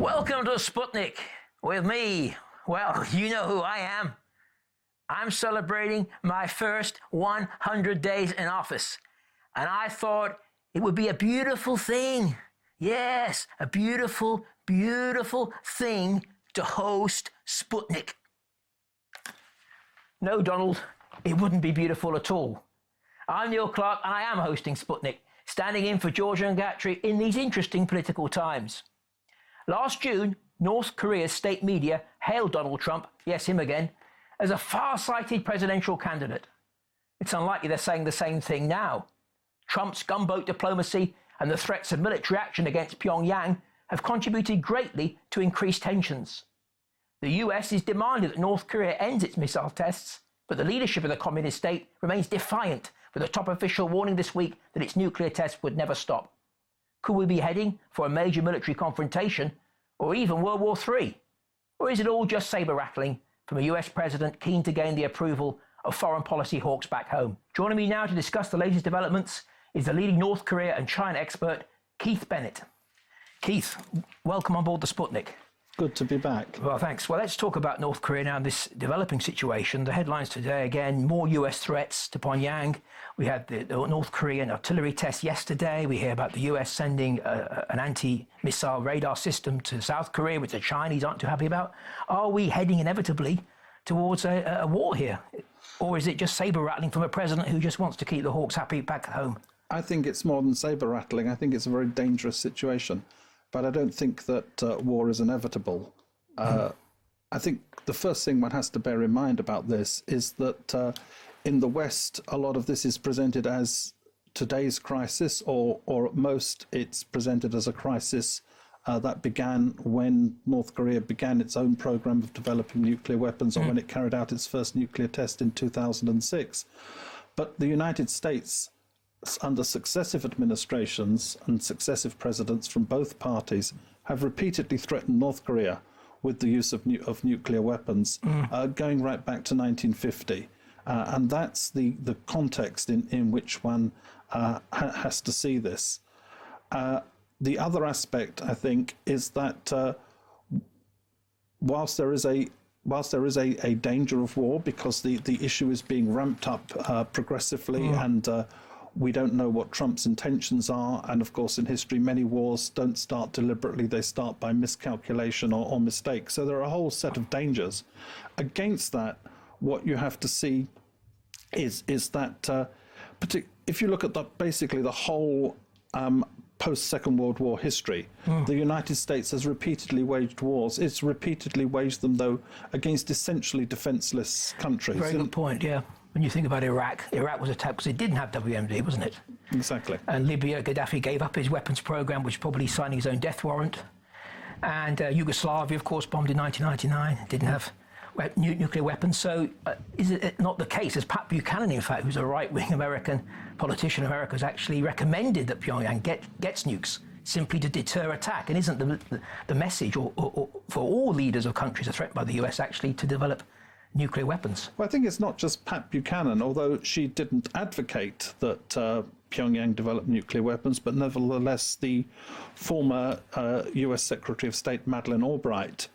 Welcome to Sputnik with me. Well, you know who I am. I'm celebrating my first 100 days in office. And I thought it would be a beautiful thing. Yes, a beautiful, beautiful thing to host Sputnik. No, Donald, it wouldn't be beautiful at all. I'm Neil Clarke and I am hosting Sputnik, standing in for Georgia and Gatry in these interesting political times. Last June, North Korea's state media hailed Donald Trump, yes, him again, as a far-sighted presidential candidate. It's unlikely they're saying the same thing now. Trump's gunboat diplomacy and the threats of military action against Pyongyang have contributed greatly to increased tensions. The US is demanding that North Korea ends its missile tests, but the leadership of the communist state remains defiant, with a top official warning this week that its nuclear tests would never stop. Could we be heading for a major military confrontation, or even World War III? Or is it all just saber-rattling from a US president keen to gain the approval of foreign policy hawks back home? Joining me now to discuss the latest developments is the leading North Korea and China expert, Keith Bennett. Keith, welcome on board the Sputnik. Good to be back. Well, thanks. Well, let's talk about North Korea now, this developing situation. The headlines today, again, more US threats to Pyongyang. We had the North Korean artillery test yesterday. We hear about the US sending an anti-missile radar system to South Korea, which the Chinese aren't too happy about. Are we heading inevitably towards a war here? Or is it just saber-rattling from a president who just wants to keep the hawks happy back home? I think it's more than saber-rattling. I think it's a very dangerous situation. But I don't think that war is inevitable. I think the first thing one has to bear in mind about this is that in the West, a lot of this is presented as today's crisis, or at most it's presented as a crisis that began when North Korea began its own program of developing nuclear weapons, or when it carried out its first nuclear test in 2006. But the United States, under successive administrations and successive presidents from both parties, have repeatedly threatened North Korea with the use of nuclear weapons, going right back to 1950. And that's the context in which one has to see this. The other aspect, I think, is that whilst there is a danger of war, because the issue is being ramped up progressively, and we don't know what Trump's intentions are. And of course, in history, many wars don't start deliberately. They start by miscalculation or mistake. So there are a whole set of dangers. Against that, what you have to see is that if you look at basically the whole post-Second World War history, the United States has repeatedly waged wars. It's repeatedly waged them, though, against essentially defenseless countries. Very good point, yeah. When you think about Iraq was attacked because it didn't have WMD, wasn't it? Exactly. And Libya, Gaddafi gave up his weapons program, which probably signing his own death warrant. And Yugoslavia, of course, bombed in 1999, didn't have nuclear weapons. So is it not the case, as Pat Buchanan, in fact, who's a right-wing American politician in America, has actually recommended that Pyongyang gets nukes simply to deter attack? And isn't the message or for all leaders of countries threatened by the US actually to develop nuclear weapons? Well, I think it's not just Pat Buchanan, although she didn't advocate that Pyongyang develop nuclear weapons, but nevertheless the former US Secretary of State Madeleine Albright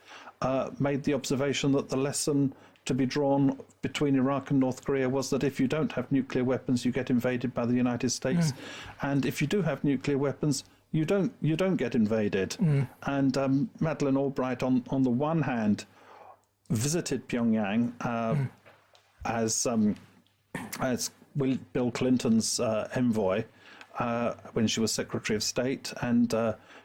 made the observation that the lesson to be drawn between Iraq and North Korea was that if you don't have nuclear weapons, you get invaded by the United States, and if you do have nuclear weapons, you don't get invaded. And Madeleine Albright, on the one hand, visited Pyongyang as Bill Clinton's envoy when she was Secretary of State, and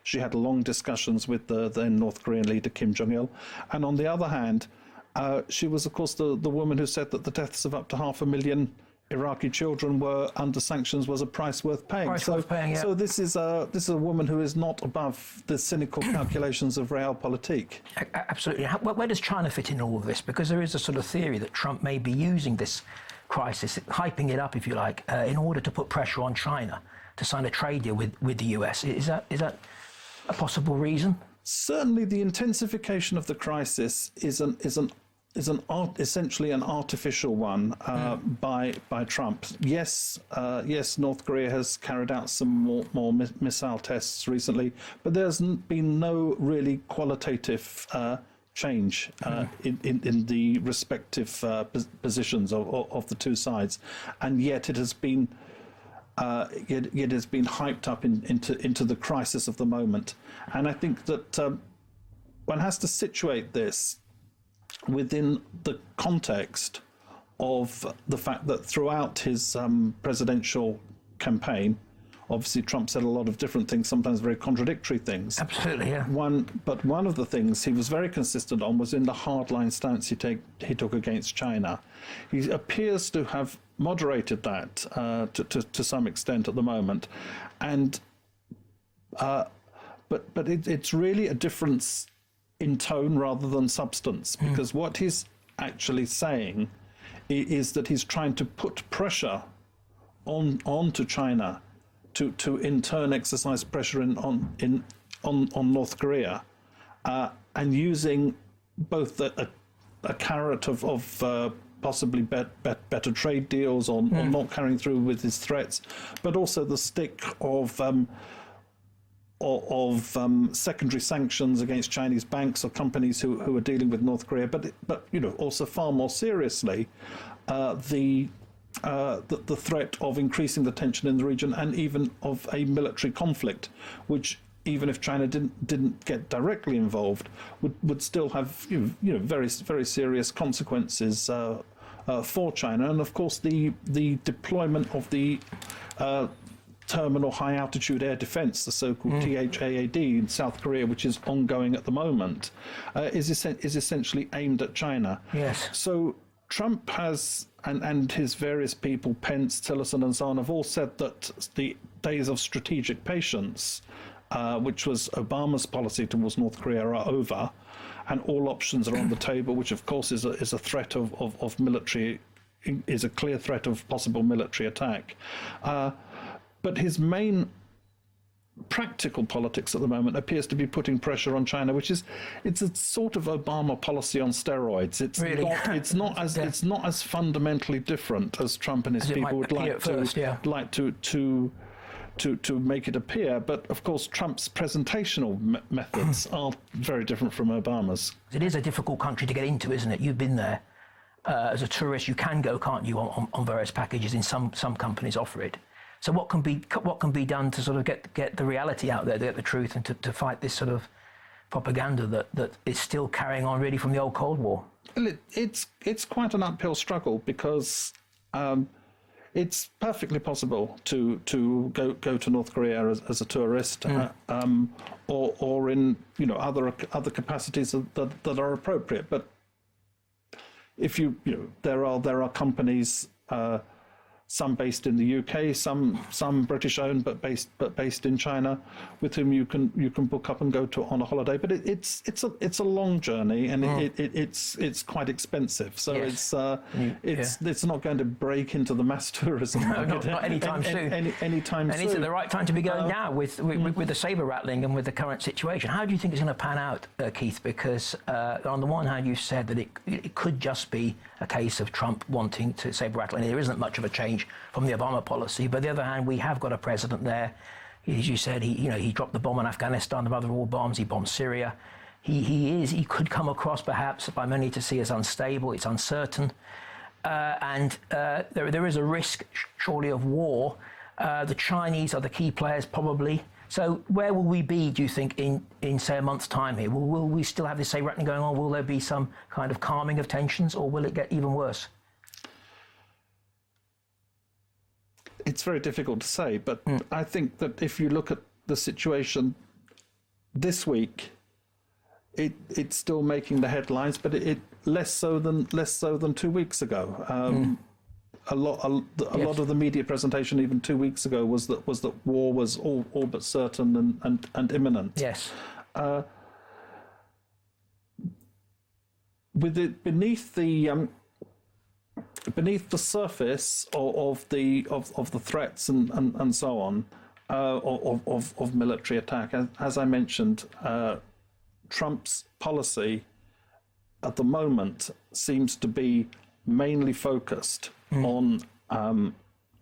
she had long discussions with the then North Korean leader Kim Jong-il. And on the other hand, she was, of course, the woman who said that the deaths of up to 500,000 Iraqi children were under sanctions was a price worth paying. So this is a woman who is not above the cynical calculations of realpolitik. Absolutely. Where does China fit in all of this? Because there is a sort of theory that Trump may be using this crisis, hyping it up, if you like, in order to put pressure on China to sign a trade deal with the US. Is that a possible reason? Certainly, the intensification of the crisis is an essentially an artificial one by Trump. Yes, North Korea has carried out some more missile tests recently, but there's been no really qualitative change in the respective positions of the two sides, and yet it has been hyped up into the crisis of the moment. And I think that one has to situate this within the context of the fact that throughout his presidential campaign, obviously Trump said a lot of different things, sometimes very contradictory things. Absolutely, yeah. But one of the things he was very consistent on was in the hardline stance he took against China. He appears to have moderated that to some extent at the moment, and but it's really a difference in tone rather than substance, because what he's actually saying is that he's trying to put pressure onto China to in turn exercise pressure on North Korea, and using both a carrot of possibly better trade deals or not carrying through with his threats, but also the stick of secondary sanctions against Chinese banks or companies who are dealing with North Korea, but also far more seriously the threat of increasing the tension in the region, and even of a military conflict, which, even if China didn't get directly involved, would still have very very serious consequences for China. And of course the deployment of the terminal high altitude air defense, the so-called THAAD in South Korea, which is ongoing at the moment, is essentially aimed at China. Yes. So Trump has, and his various people, Pence, Tillerson, and so on, have all said that the days of strategic patience, which was Obama's policy towards North Korea, are over, and all options are on the table, which of course is a threat of military, is a clear threat of possible military attack. But his main practical politics at the moment appears to be putting pressure on China, it's a sort of Obama policy on steroids. It's not as fundamentally different as Trump and his people would like to make it appear. But of course, Trump's presentational methods are very different from Obama's. It is a difficult country to get into, isn't it? You've been there as a tourist. You can go, can't you, on various packages? In some companies offer it. So what can be done to sort of get the reality out there, to get the truth, and to fight this sort of propaganda that is still carrying on really from the old Cold War? Well, it's quite an uphill struggle, because it's perfectly possible to go to North Korea as a tourist, or in other capacities that are appropriate. But if there are companies. Some based in the UK, some British owned, but based in China, with whom you can book up and go on a holiday. But it's a long journey, and it's quite expensive. So yes. it's not going to break into the mass tourism market. Not anytime soon. Anytime soon. And it's at the right time to be going now with the saber rattling and with the current situation. How do you think it's going to pan out, Keith? Because on the one hand, you said that it could just be a case of Trump wanting to saber rattle, and there isn't much of a change from the Obama policy. But on the other hand, we have got a president there. As you said, he dropped the bomb on Afghanistan, the mother of all bombs. He bombed Syria. He could come across perhaps by many to see as unstable. It's uncertain, and there is a risk surely of war. The Chinese are the key players probably. So where will we be, do you think, in say a month's time here? Will we still have this saber rattling going on? Will there be some kind of calming of tensions, or will it get even worse? It's very difficult to say, but I think that if you look at the situation this week, it's still making the headlines, but it less so than 2 weeks ago. A lot of the media presentation even 2 weeks ago was that war was all but certain and imminent. Yes. With it beneath the surface of the threats and so on of military attack, as I mentioned, Trump's policy at the moment seems to be mainly focused on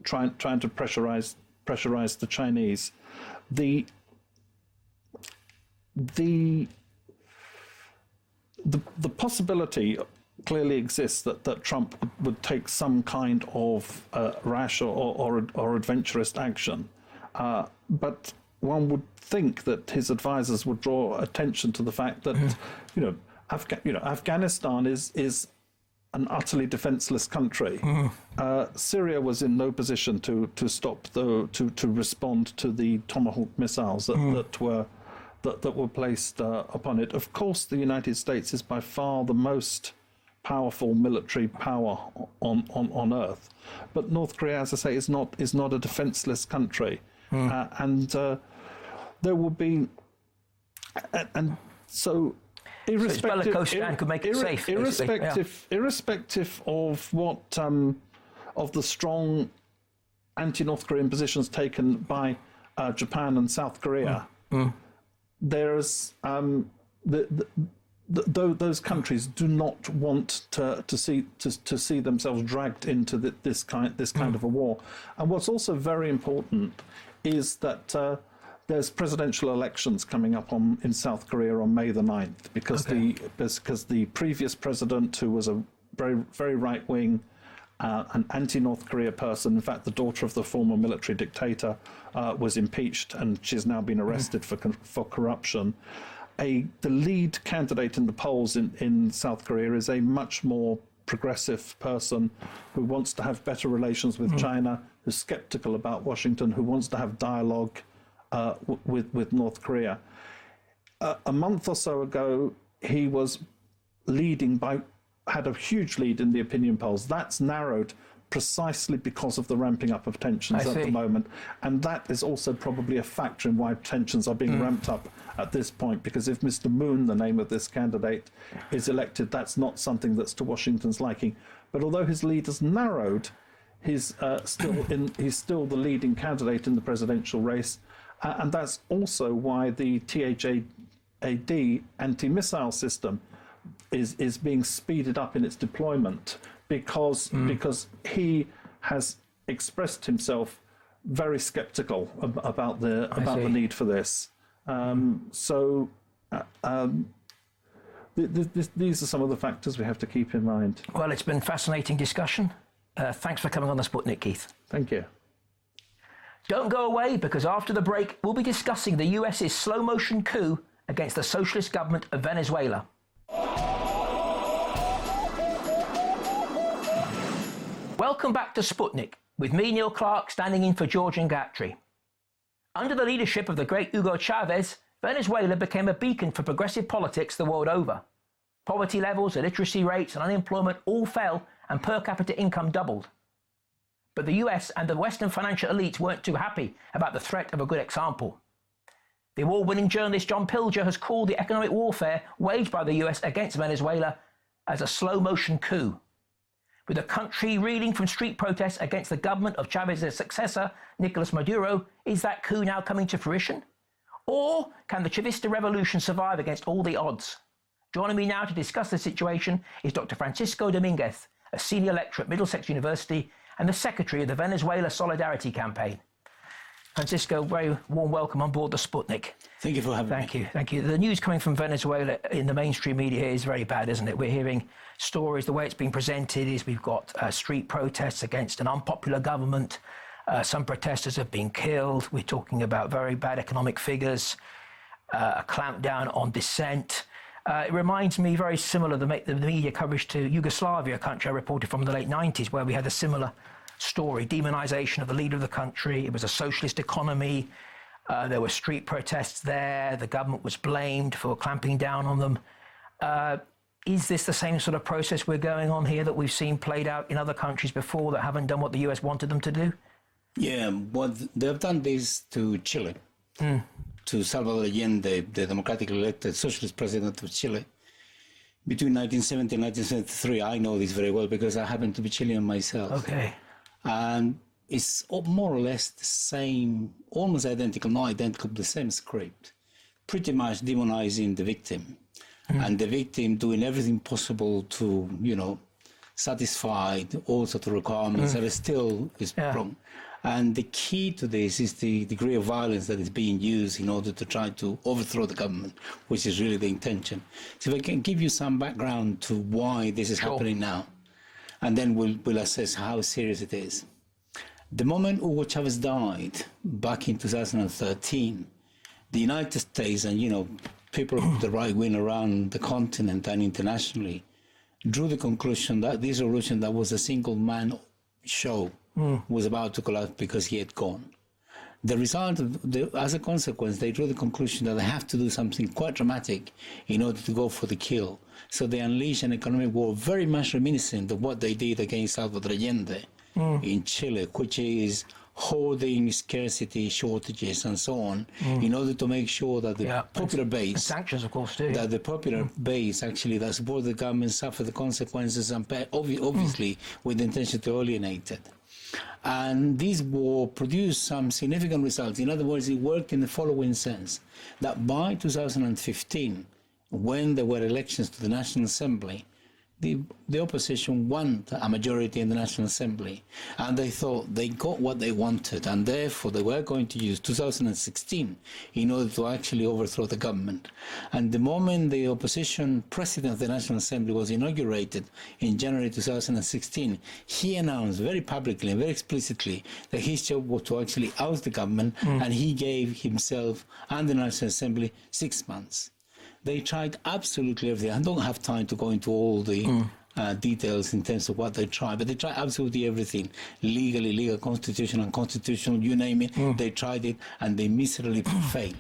trying to pressurize the Chinese. The possibility clearly exists that Trump would take some kind of rash or adventurous action, but one would think that his advisors would draw attention to the fact that Afghanistan is an utterly defenseless country. Syria was in no position to respond to the Tomahawk missiles that were placed upon it. Of course, the United States is by far the most powerful military power on Earth, but North Korea, as I say, is not a defenseless country, and there will be, and so. Irrespective of what of the strong anti-North Korean positions taken by Japan and South Korea, there's those countries do not want to see themselves dragged into this kind of a war. And what's also very important is that there's presidential elections coming up in South Korea on May the 9th, because the previous president, who was a very, very right-wing, an anti-North Korea person, in fact, the daughter of the former military dictator, was impeached, and she's now been arrested for corruption. The lead candidate in the polls in South Korea is a much more progressive person who wants to have better relations with China, who's skeptical about Washington, who wants to have dialogue with North Korea. A month or so ago, he was had a huge lead in the opinion polls. That's narrowed precisely because of the ramping up of tensions at the moment. And that is also probably a factor in why tensions are being ramped up at this point, because if Mr. Moon, the name of this candidate, is elected, that's not something that's to Washington's liking. But although his lead has narrowed, he's still the leading candidate in the presidential race. And that's also why the THAAD anti-missile system is being speeded up in its deployment, because he has expressed himself very skeptical about the need for this. These are some of the factors we have to keep in mind. Well, it's been a fascinating discussion. Thanks for coming on the Sputnik, Keith. Thank you. Don't go away, because after the break, we'll be discussing the US's slow-motion coup against the socialist government of Venezuela. Welcome back to Sputnik, with me, Neil Clarke, standing in for Georgian Gatry. Under the leadership of the great Hugo Chavez, Venezuela became a beacon for progressive politics the world over. Poverty levels, illiteracy rates and unemployment all fell, and per capita income doubled. But the US and the Western financial elites weren't too happy about the threat of a good example. The award-winning journalist John Pilger has called the economic warfare waged by the US against Venezuela as a slow-motion coup. With the country reeling from street protests against the government of Chavez's successor, Nicolás Maduro, is that coup now coming to fruition? Or can the Chavista revolution survive against all the odds? Joining me now to discuss the situation is Dr. Francisco Dominguez, a senior lecturer at Middlesex University and the secretary of the Venezuelan Solidarity Campaign. Francisco, very warm welcome on board the Sputnik. Thank you for having me. Thank you. The news coming from Venezuela in the mainstream media here is very bad, isn't it? We're hearing stories, the way it's been presented is we've got street protests against an unpopular government. Some protesters have been killed. We're talking about very bad economic figures, a clampdown on dissent. It reminds me very similar, the media coverage to Yugoslavia, a country I reported from in the late 90s, where we had a similar story, demonization of the leader of the country. It was a socialist economy. There were street protests there. The government was blamed for clamping down on them. Is this the same sort of process we're going on here that we've seen played out in other countries before that haven't done what the US wanted them to do? Yeah, what they've done this to Chile, to Salvador Allende, the democratically elected socialist president of Chile. Between 1970 and 1973, I know this very well because I happen to be Chilean myself. Okay. And it's more or less the same, almost identical, not identical, but the same script. Pretty much demonizing the victim. and the victim doing everything possible to, satisfy all sorts of requirements that still is wrong. And the key to this is the degree of violence that is being used in order to try to overthrow the government, which is really the intention. So if I can give you some background to why this is happening now, and then we'll assess how serious it is. The moment Hugo Chavez died back in 2013, the United States and, people of the right wing around the continent and internationally drew the conclusion that this revolution that was a single man show was about to collapse because he had gone. The result, as a consequence, they drew the conclusion that they have to do something quite dramatic in order to go for the kill. So they unleashed an economic war very much reminiscent of what they did against Salvador Allende in Chile, which is hoarding, scarcity, shortages, and so on, in order to make sure that the popular base, and sanctions, of course, too. That the popular base actually that support the government suffer the consequences and pay, obviously with the intention to alienate it. And this war produced some significant results. In other words, it worked in the following sense, that by 2015, when there were elections to the National Assembly, the opposition won a majority in the National Assembly, and they thought they got what they wanted, and therefore they were going to use 2016 in order to actually overthrow the government. And the moment the opposition president of the National Assembly was inaugurated in January 2016, he announced very publicly and very explicitly that his job was to actually oust the government, and he gave himself and the National Assembly 6 months. They tried absolutely everything. I don't have time to go into all the details in terms of what they tried, but they tried absolutely everything. Legally, legal, constitutional, unconstitutional, you name it. They tried it, and they miserably failed.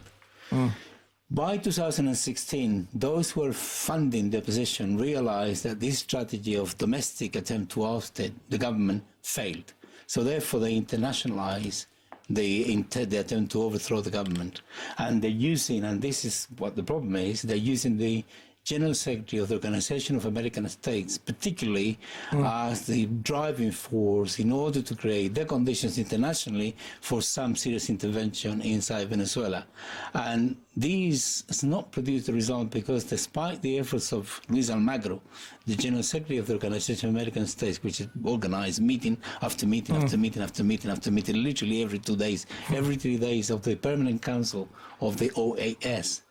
By 2016, those who were funding the opposition realized that this strategy of domestic attempt to oust the government failed. So therefore, they internationalized the attempt to overthrow the government. And they're using, and this is what the problem is, they're using the General Secretary of the Organization of American States, particularly as the driving force in order to create the conditions internationally for some serious intervention inside Venezuela. And this has not produced the result because despite the efforts of Luis Almagro, the General Secretary of the Organization of American States, which organized meeting after meeting after meeting after meeting after meeting, literally every 2 days, every 3 days of the Permanent Council of the OAS,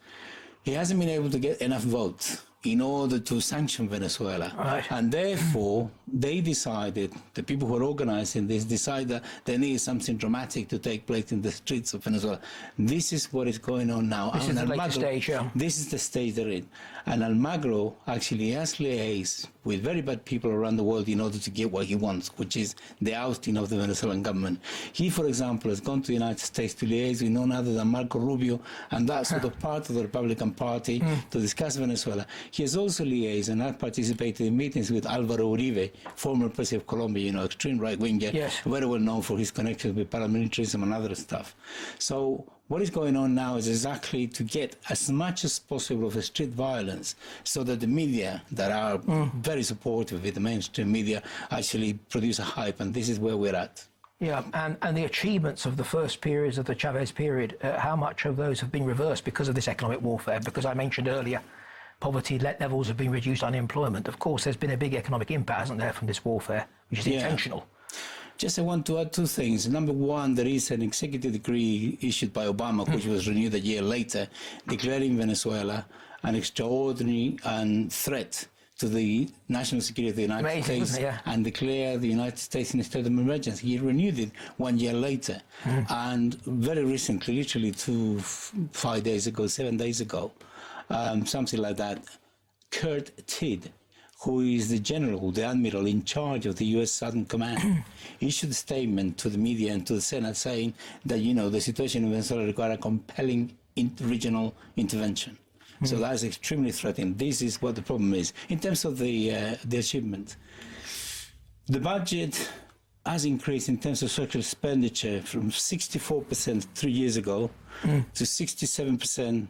he hasn't been able to get enough votes in order to sanction Venezuela. Right. And therefore, they decided, the people who are organizing this decided that there needs something dramatic to take place in the streets of Venezuela. This is what is going on now. This is the latest stage, yeah. This is the stage they're in. And Almagro actually has liaised with very bad people around the world in order to get what he wants, which is the ousting of the Venezuelan government. He, for example, has gone to the United States to liaise with none other than Marco Rubio, and that's sort of part of the Republican Party to discuss Venezuela. He has also liaised and has participated in meetings with Álvaro Uribe, former president of Colombia, extreme right-winger, very well known for his connections with paramilitarism and other stuff. So what is going on now is exactly to get as much as possible of the street violence so that the media that are very supportive with the mainstream media actually produce a hype, and this is where we're at. Yeah, and the achievements of the first periods of the Chavez period, how much of those have been reversed because of this economic warfare? Because I mentioned earlier, poverty levels have been reduced, unemployment. Of course, there's been a big economic impact, hasn't there, from this warfare, which is intentional. Just I want to add two things. Number one, there is an executive decree issued by Obama, which was renewed a year later, declaring Venezuela an extraordinary threat to the national security of the United States, and declare the United States in a state of emergency. He renewed it 1 year later. And very recently, literally 7 days ago, something like that, Kurt Tidd, who is the general, the admiral in charge of the U.S. Southern Command, issued a statement to the media and to the Senate saying that, the situation in Venezuela requires a compelling regional intervention. So that's extremely threatening. This is what the problem is. In terms of the achievement, the budget has increased in terms of social expenditure from 64% 3 years ago to 67%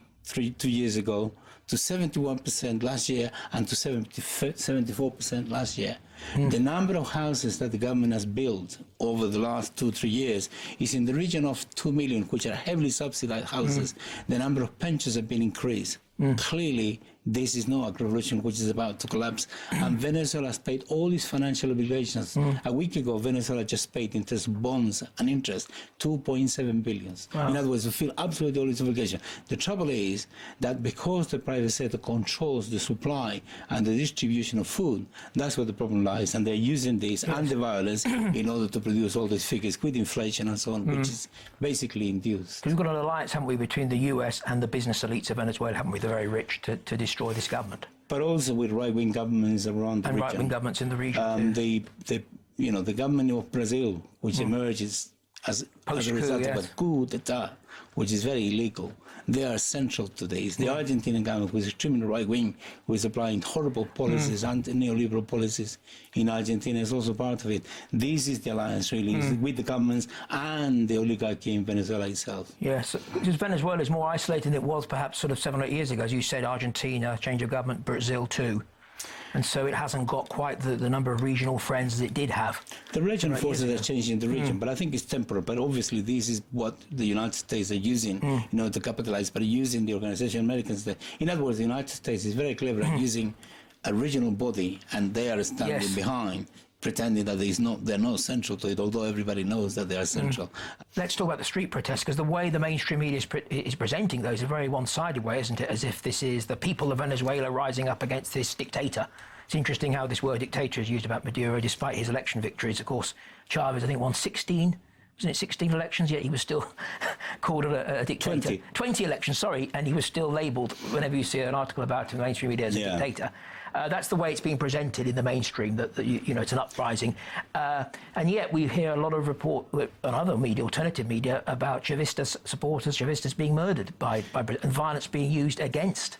2 years ago to 71% last year and to 74% last year. The number of houses that the government has built over the last 2-3 years is in the region of 2 million, which are heavily subsidized houses. The number of pensions have been increased. Clearly, this is no revolution which is about to collapse. And Venezuela has paid all its financial obligations. A week ago, Venezuela just paid interest, bonds and interest, 2.7 billion. Wow. In other words, we feel absolutely all its obligations. The trouble is that because the private sector controls the supply and the distribution of food, that's where the problem lies. And they're using this and the violence in order to produce all these figures with inflation and so on, which is basically induced. We've got an alliance, haven't we, between the US and the business elites of Venezuela, haven't we, the very rich, to destroy this government. But also with right-wing governments around the region. And right-wing governments in the region. The government of Brazil, which emerges as a result of a coup d'etat, which is very illegal, they are central to this. The Argentinian government, who is extremely right-wing, who is applying horrible policies, anti-neoliberal policies in Argentina, is also part of it. This is the alliance, really, with the governments and the oligarchy in Venezuela itself. Yes, because Venezuela is more isolated than it was perhaps sort of 7 or 8 years ago. As you said, Argentina, change of government, Brazil too. And so it hasn't got quite the number of regional friends that it did have. The regional forces are changing the region, but I think it's temporal. But obviously, this is what the United States are using, to capitalize, but using the organization Americans. In other words, the United States is very clever at using a regional body, and they are standing behind, pretending that they're not central to it, although everybody knows that they are central. Let's talk about the street protests, because the way the mainstream media is presenting those is a very one-sided way, isn't it? As if this is the people of Venezuela rising up against this dictator. It's interesting how this word dictator is used about Maduro, despite his election victories. Of course, Chavez, I think, won 16 elections, yet he was still called a dictator. 20 elections, sorry, and he was still labelled, whenever you see an article about him in the mainstream media, as a dictator. That's the way it's being presented in the mainstream, that it's an uprising. And yet we hear a lot of report on other media, alternative media, about Chavista supporters, Chavistas being murdered and violence being used against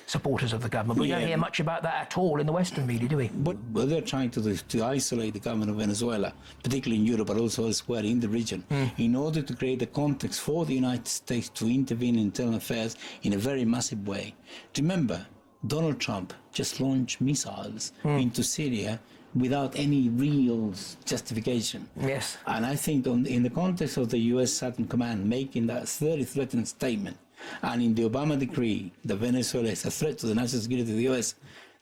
supporters of the government. But we don't hear much about that at all in the Western media, do we? What they're trying to do is to isolate the government of Venezuela, particularly in Europe, but also elsewhere in the region, in order to create a context for the United States to intervene in internal affairs in a very massive way. Remember, Donald Trump just launched missiles into Syria without any real justification. Yes. And I think in the context of the U.S. Southern Command making that very threatening statement, and in the Obama decree that Venezuela is a threat to the national security of the U.S.,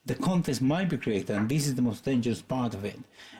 the context might be created, and this is the most dangerous part of it,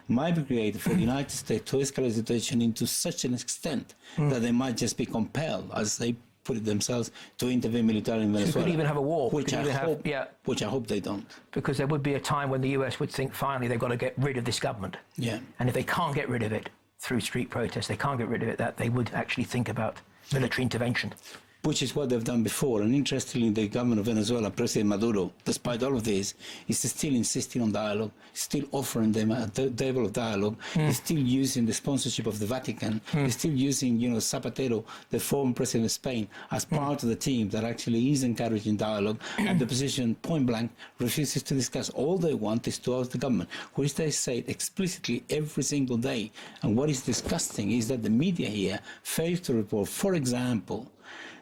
might be created for the United States to escalate the situation into such an extent that they might just be compelled, as they put it themselves, to intervene militarily in Venezuela. So we could even have a war. Which I hope they don't. Because there would be a time when the US would think, finally, they've got to get rid of this government. Yeah. And if they can't get rid of it through street protests, they can't get rid of it, that they would actually think about military intervention. Which is what they've done before. And interestingly, the government of Venezuela, President Maduro, despite all of this, is still insisting on dialogue, still offering them a table of dialogue, is still using the sponsorship of the Vatican, is still using, Zapatero, the former president of Spain, as part of the team that actually is encouraging dialogue, and the opposition, point blank, refuses to discuss. All they want is to oust the government, which they say explicitly every single day. And what is disgusting is that the media here fails to report, for example,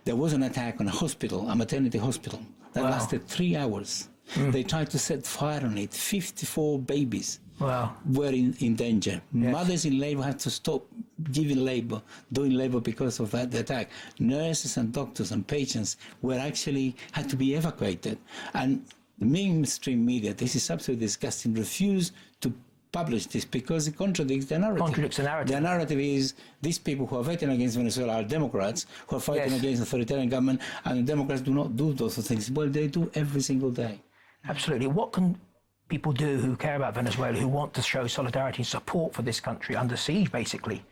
there was an attack on a hospital, a maternity hospital, that lasted 3 hours. They tried to set fire on it. 54 babies were in danger. Yes. Mothers in labor had to stop doing labor because of the attack. Nurses and doctors and patients had to be evacuated. And the mainstream media, this is absolutely disgusting, refused to publish this because it contradicts the narrative. Contradicts the narrative. The narrative is these people who are fighting against Venezuela are Democrats who are fighting against authoritarian government, and the Democrats do not do those things. Well, they do every single day. Absolutely. What can people do who care about Venezuela, who want to show solidarity and support for this country under siege, basically?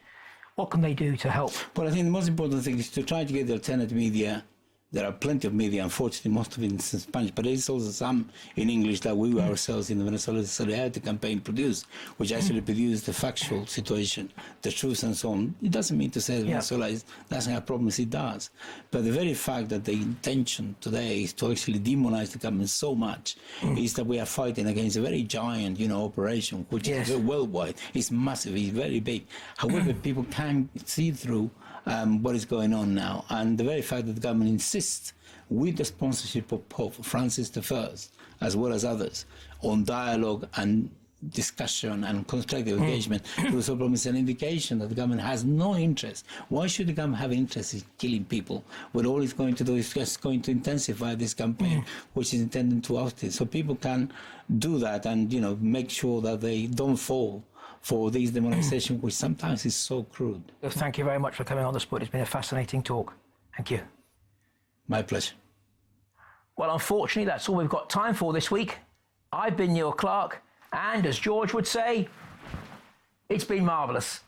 What can they do to help? Well, I think the most important thing is to try to get the alternative media. There are plenty of media, unfortunately, most of it in Spanish, but there's also some in English that we ourselves in the Venezuelan Solidarity Campaign produced, which actually produced the factual situation, the truth and so on. It doesn't mean to say that Venezuela doesn't have problems, it does. But the very fact that the intention today is to actually demonize the government so much is that we are fighting against a very giant, operation, which is worldwide. It's massive, it's very big. However, people can see through what is going on now, and the very fact that the government insists with the sponsorship of Pope Francis I, as well as others, on dialogue and discussion and constructive engagement to the problem is an indication that the government has no interest. Why should the government have interest in killing people when all it's going to do is just going to intensify this campaign, which is intended to oust it? So people can do that and, you know, make sure that they don't fall for these demonization, which sometimes is so crude. Thank you very much for coming on the Sputnik. It's been a fascinating talk. Thank you. My pleasure. Well, unfortunately, that's all we've got time for this week. I've been Neil Clarke, and as George would say, it's been marvellous.